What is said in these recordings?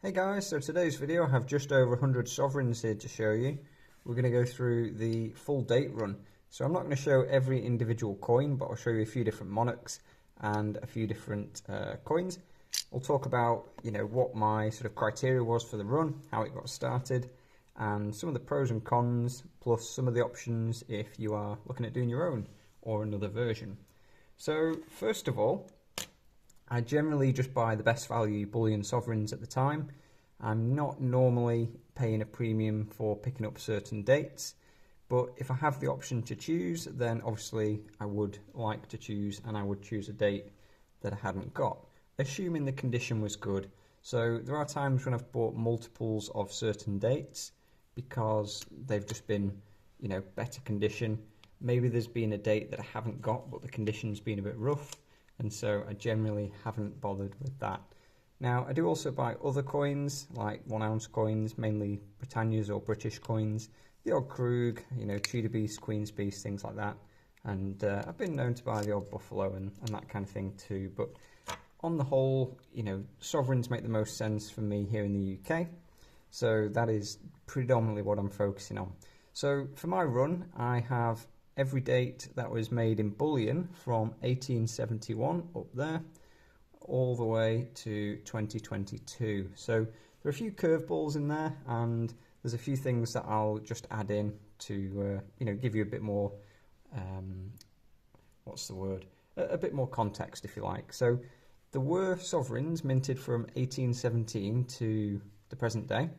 Hey guys, so today's video I have just over 100 sovereigns here to show you. We're going to go through the full date run. So I'm not going to show every individual coin, but I'll show you a few different monarchs and a few different coins. We'll talk about, what my sort of criteria was for the run, how it got started, and some of the pros and cons, plus some of the options if you are looking at doing your own or another version. So first of all, I generally just buy the best value bullion sovereigns at the time. I'm not normally paying a premium for picking up certain dates, but if I have the option to choose, then obviously I would like to choose, and I would choose a date that I hadn't got, assuming the condition was good. So there are times when I've bought multiples of certain dates because they've just been, better condition. Maybe there's been a date that I haven't got, but the condition's been a bit rough, and so I generally haven't bothered with that. Now, I do also buy other coins, like 1 ounce coins, mainly Britannias or British coins, the odd Krug, Tudor Beast, Queen's Beast, things like that. And I've been known to buy the odd Buffalo and that kind of thing too. But on the whole, sovereigns make the most sense for me here in the UK. So that is predominantly what I'm focusing on. So for my run, I have every date that was made in bullion from 1871 up there all the way to 2022. So there are a few curveballs in there, and there's a few things that I'll just add in to give you a bit more a bit more context, if you like. So there were sovereigns minted from 1817 to the present day.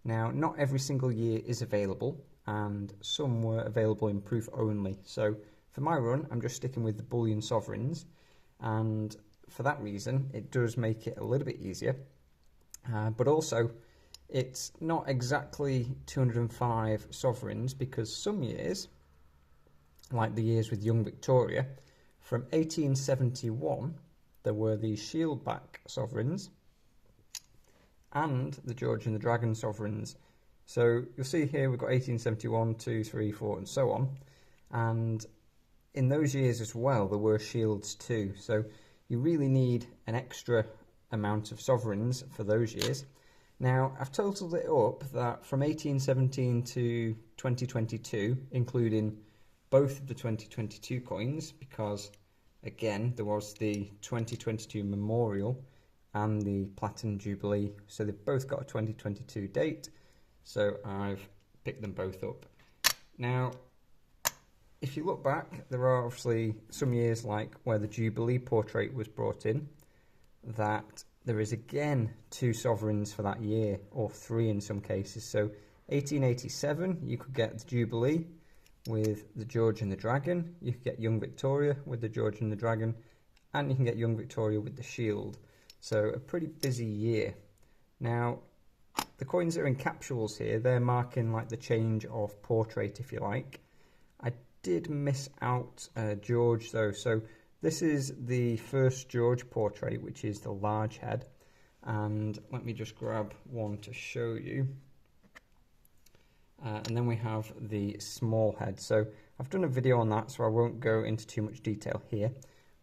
Now, not every single year is available, and some were available in proof only. So for my run, I'm just sticking with the bullion sovereigns, and for that reason, it does make it a little bit easier. But also, it's not exactly 205 sovereigns, because some years, like the years with Young Victoria, from 1871, there were the Shieldback sovereigns and the George and the Dragon sovereigns. So you'll see here we've got 1871, 2, 3, 4 and so on. And in those years as well, there were shields too. So you really need an extra amount of sovereigns for those years. Now, I've totaled it up that from 1817 to 2022, including both of the 2022 coins, because again, there was the 2022 Memorial and the Platinum Jubilee. So they've both got a 2022 date. So I've picked them both up. Now, if you look back, there are obviously some years like where the Jubilee portrait was brought in, that there is again 2 sovereigns for that year, or 3 in some cases. So 1887, you could get the Jubilee with the George and the Dragon. You could get Young Victoria with the George and the Dragon, and you can get Young Victoria with the Shield. So a pretty busy year. Now, the coins that are in capsules here, they're marking like the change of portrait, if you like. I did miss out George though, so this is the first George portrait, which is the large head, and let me just grab one to show you. And then we have the small head. So I've done a video on that, so I won't go into too much detail here,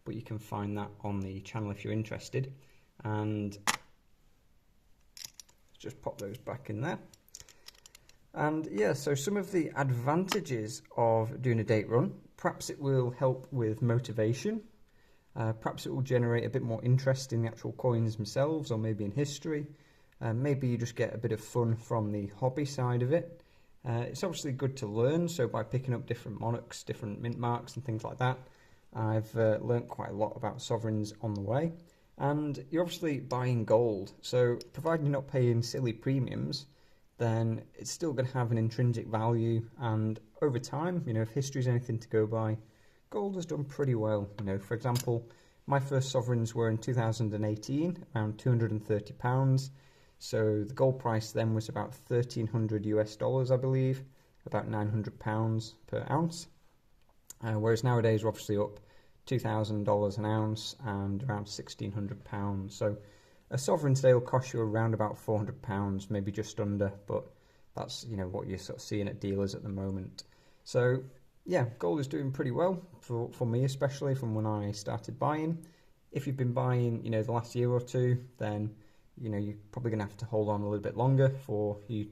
but you can find that on the channel if you're interested. And just pop those back in there. And yeah, so some of the advantages of doing a date run: perhaps it will help with motivation, perhaps it will generate a bit more interest in the actual coins themselves, or maybe in history, maybe you just get a bit of fun from the hobby side of it. It's obviously good to learn, so by picking up different monarchs, different mint marks and things like that, I've learnt quite a lot about sovereigns on the way. And you're obviously buying gold, so provided you're not paying silly premiums, then it's still going to have an intrinsic value. And over time, if history is anything to go by, gold has done pretty well. For example, my first sovereigns were in 2018, around £230. So the gold price then was about $1,300 I believe, about £900 per ounce. Whereas nowadays we're obviously up $2,000 an ounce and around £1,600. So a sovereign today will cost you around about £400, maybe just under, but that's what you're sort of seeing at dealers at the moment. So yeah, gold is doing pretty well for me, especially from when I started buying. If you've been buying, the last year or two, then you know, you're probably going to have to hold on a little bit longer for you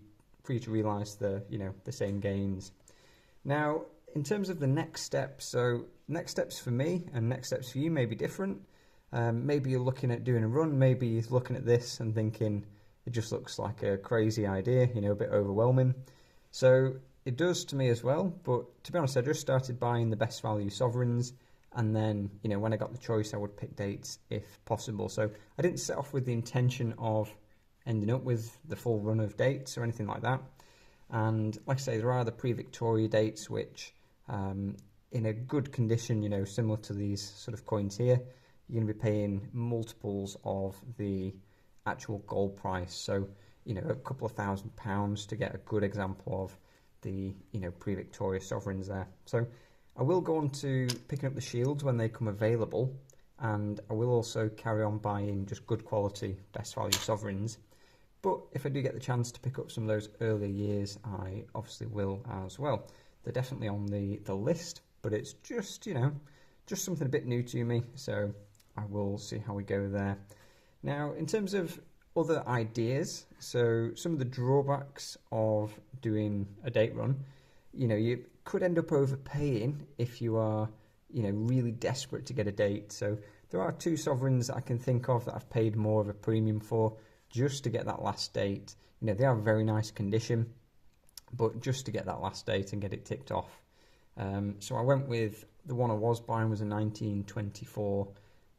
to realise the, you know, the same gains. Now, in terms of the next steps, so next steps for me and next steps for you may be different. Maybe you're looking at doing a run, maybe you're looking at this and thinking it just looks like a crazy idea, you know, a bit overwhelming. So it does to me as well, but to be honest, I just started buying the best value sovereigns, and then, you know, when I got the choice, I would pick dates if possible. So I didn't set off with the intention of ending up with the full run of dates or anything like that. And like I say, there are the pre-Victoria dates, which in a good condition, you know, similar to these sort of coins here, you're going to be paying multiples of the actual gold price. So, you know, a couple of £1,000 to get a good example of the, you know, pre-Victoria sovereigns there. So I will go on to picking up the shields when they come available, and I will also carry on buying just good quality, best value sovereigns. But if I do get the chance to pick up some of those earlier years, I obviously will as well. They're definitely on the list, but it's just, you know, just something a bit new to me, so I will see how we go there. Now, in terms of other ideas, so some of the drawbacks of doing a date run, you know, you could end up overpaying if you are, you know, really desperate to get a date. So there are two sovereigns I can think of that I've paid more of a premium for just to get that last date. You know, they are very nice condition, but just to get that last date and get it ticked off. So I went with the one I was buying was a 1924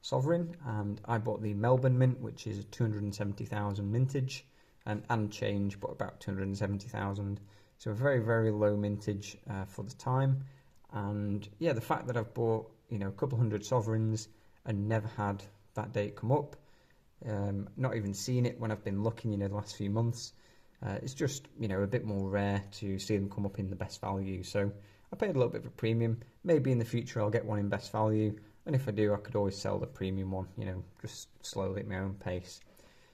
sovereign, and I bought the Melbourne Mint, which is a 270,000 mintage and change, but about 270,000. So a very, very low mintage for the time. And yeah, the fact that I've bought, you know, a couple hundred sovereigns and never had that date come up, not even seen it when I've been looking, you know, the last few months, it's just, you know, a bit more rare to see them come up in the best value. So I paid a little bit of a premium. Maybe in the future I'll get one in best value, and if I do, I could always sell the premium one, you know, just slowly at my own pace.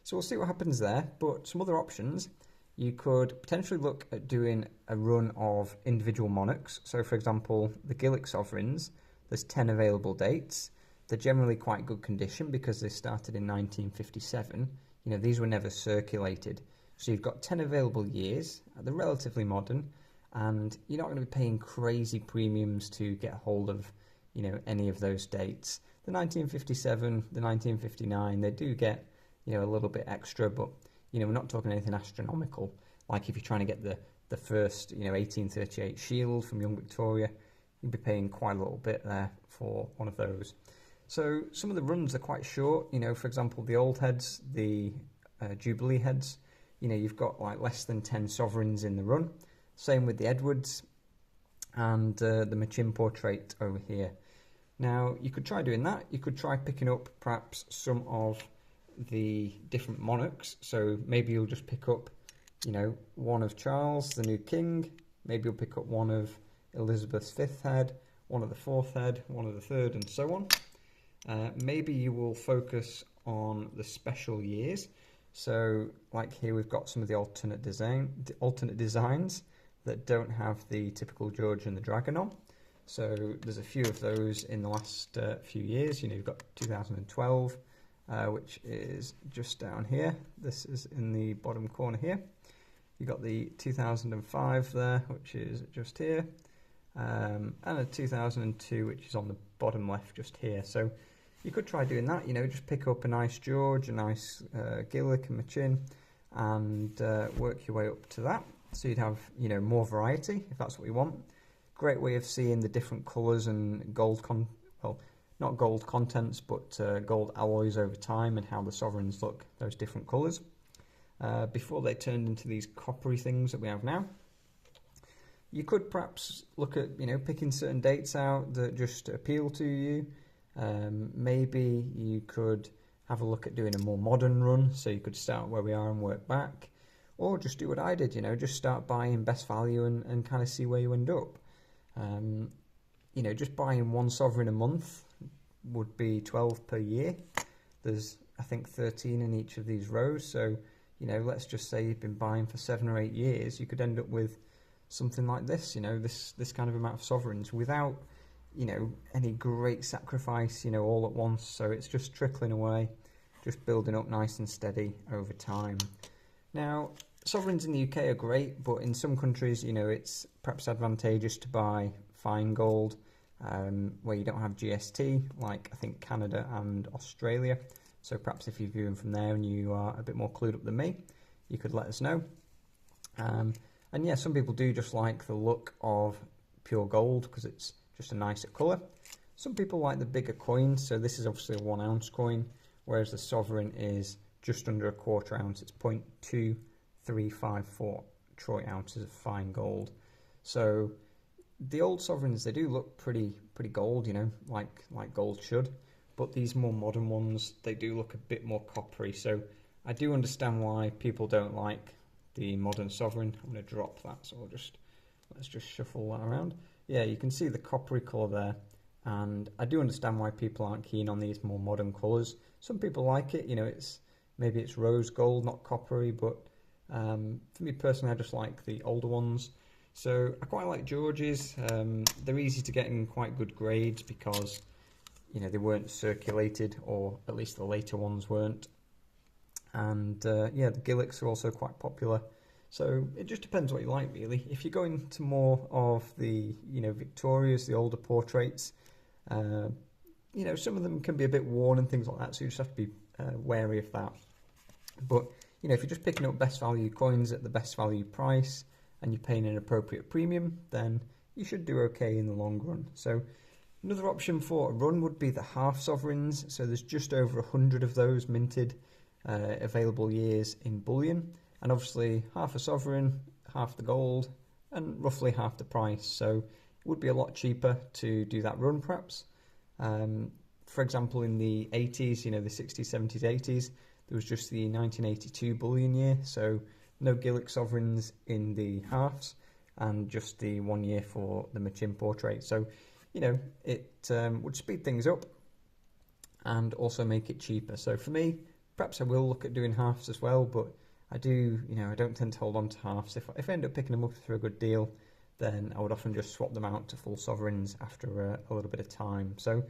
So we'll see what happens there. But some other options, you could potentially look at doing a run of individual monarchs. So for example, the Gillick sovereigns, there's 10 available dates. They're generally quite good condition because they started in 1957. You know, these were never circulated. So you've got 10 available years. They're relatively modern, and you're not going to be paying crazy premiums to get hold of, you know, any of those dates. The 1957, the 1959, they do get, you know, a little bit extra, but, you know, we're not talking anything astronomical. Like if you're trying to get the first, you know, 1838 shield from Young Victoria, you'd be paying quite a little bit there for one of those. So some of the runs are quite short. You know, for example, the old heads, the Jubilee heads, you know, you've got like less than 10 sovereigns in the run. Same with the Edwards and the Machin portrait over here. Now, you could try doing that. You could try picking up perhaps some of the different monarchs. So maybe you'll just pick up, you know, one of Charles, the new king. Maybe you'll pick up one of Elizabeth's fifth head, one of the fourth head, one of the third, and so on. Maybe you will focus on the special years. So, like here, we've got some of the alternate designs that don't have the typical George and the Dragon on. So there's a few of those in the last few years. You know, you've got 2012, which is just down here. This is in the bottom corner here. You've got the 2005 there, which is just here, and a 2002, which is on the bottom left just here. So you could try doing that, you know, just pick up a nice George, a nice Gillick and Machin, and work your way up to that. So you'd have, you know, more variety if that's what you want. Great way of seeing the different colours and gold, not gold contents, but gold alloys over time and how the sovereigns look, those different colours. Before they turned into these coppery things that we have now. You could perhaps look at, you know, picking certain dates out that just appeal to you. Maybe you could have a look at doing a more modern run, so you could start where we are and work back, or just do what I did, you know, just start buying best value and kind of see where you end up. You know, just buying one sovereign a month would be 12 per year. There's, I think, 13 in each of these rows, so, you know, let's just say you've been buying for 7 or 8 years, you could end up with something like this, you know, this kind of amount of sovereigns without, you know, any great sacrifice, you know, all at once. So it's just trickling away, just building up nice and steady over time. Now, sovereigns in the UK are great, but in some countries, you know, it's perhaps advantageous to buy fine gold, where you don't have GST, like I think Canada and Australia. So perhaps if you're viewing from there and you are a bit more clued up than me, you could let us know. And yeah, some people do just like the look of pure gold because it's just a nicer colour. Some people like the bigger coins, so this is obviously a 1 ounce coin, whereas the sovereign is just under a quarter ounce. It's 0.2354 troy ounces of fine gold. So the old sovereigns, they do look pretty gold, you know, like gold should. But these more modern ones, they do look a bit more coppery. So I do understand why people don't like the modern sovereign. I'm going to drop that, so let's just shuffle that around. Yeah, you can see the coppery colour there. And I do understand why people aren't keen on these more modern colours. Some people like it, you know, maybe it's rose gold, not coppery, but for me personally, I just like the older ones. So I quite like George's. They're easy to get in quite good grades because, you know, they weren't circulated, or at least the later ones weren't. And yeah, the Gillicks are also quite popular. So it just depends what you like, really. If you're going to more of the, you know, Victorias, the older portraits, you know, some of them can be a bit worn and things like that, so you just have to be wary of that. But, you know, if you're just picking up best value coins at the best value price and you're paying an appropriate premium, then you should do okay in the long run. So another option for a run would be the half sovereigns. So there's just over 100 of those minted available years in bullion, and obviously half a sovereign, half the gold, and roughly half the price. So it would be a lot cheaper to do that run, perhaps. For example, in the 80s, you know, the 60s, 70s, 80s, there was just the 1982 bullion year, so no Gillick sovereigns in the halves, and just the 1 year for the Machin portrait. So, you know, it would speed things up and also make it cheaper. So for me, perhaps I will look at doing halves as well, but I do, you know, I don't tend to hold on to halves. If I end up picking them up for a good deal, then I would often just swap them out to full sovereigns after a little bit of time. So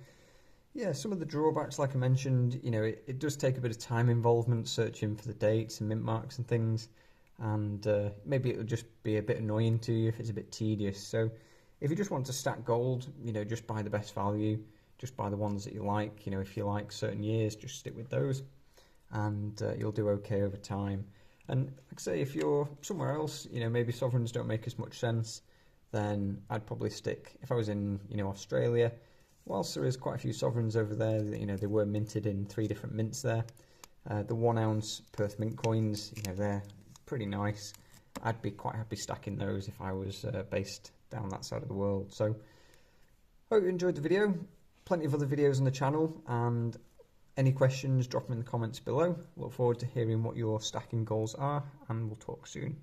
yeah, some of the drawbacks, like I mentioned, you know, it does take a bit of time involvement searching for the dates and mint marks and things, and maybe it'll just be a bit annoying to you if it's a bit tedious. So if you just want to stack gold, you know, just buy the best value, just buy the ones that you like. You know, if you like certain years, just stick with those, and you'll do okay over time. And like I say, if you're somewhere else, you know, maybe sovereigns don't make as much sense, then I'd probably stick, if I was in, you know, Australia, whilst there is quite a few sovereigns over there, you know, they were minted in 3 different mints there. The 1 ounce Perth mint coins, you know, they're pretty nice. I'd be quite happy stacking those if I was based down that side of the world. So, hope you enjoyed the video. Plenty of other videos on the channel, and any questions, drop them in the comments below. Look forward to hearing what your stacking goals are, and we'll talk soon.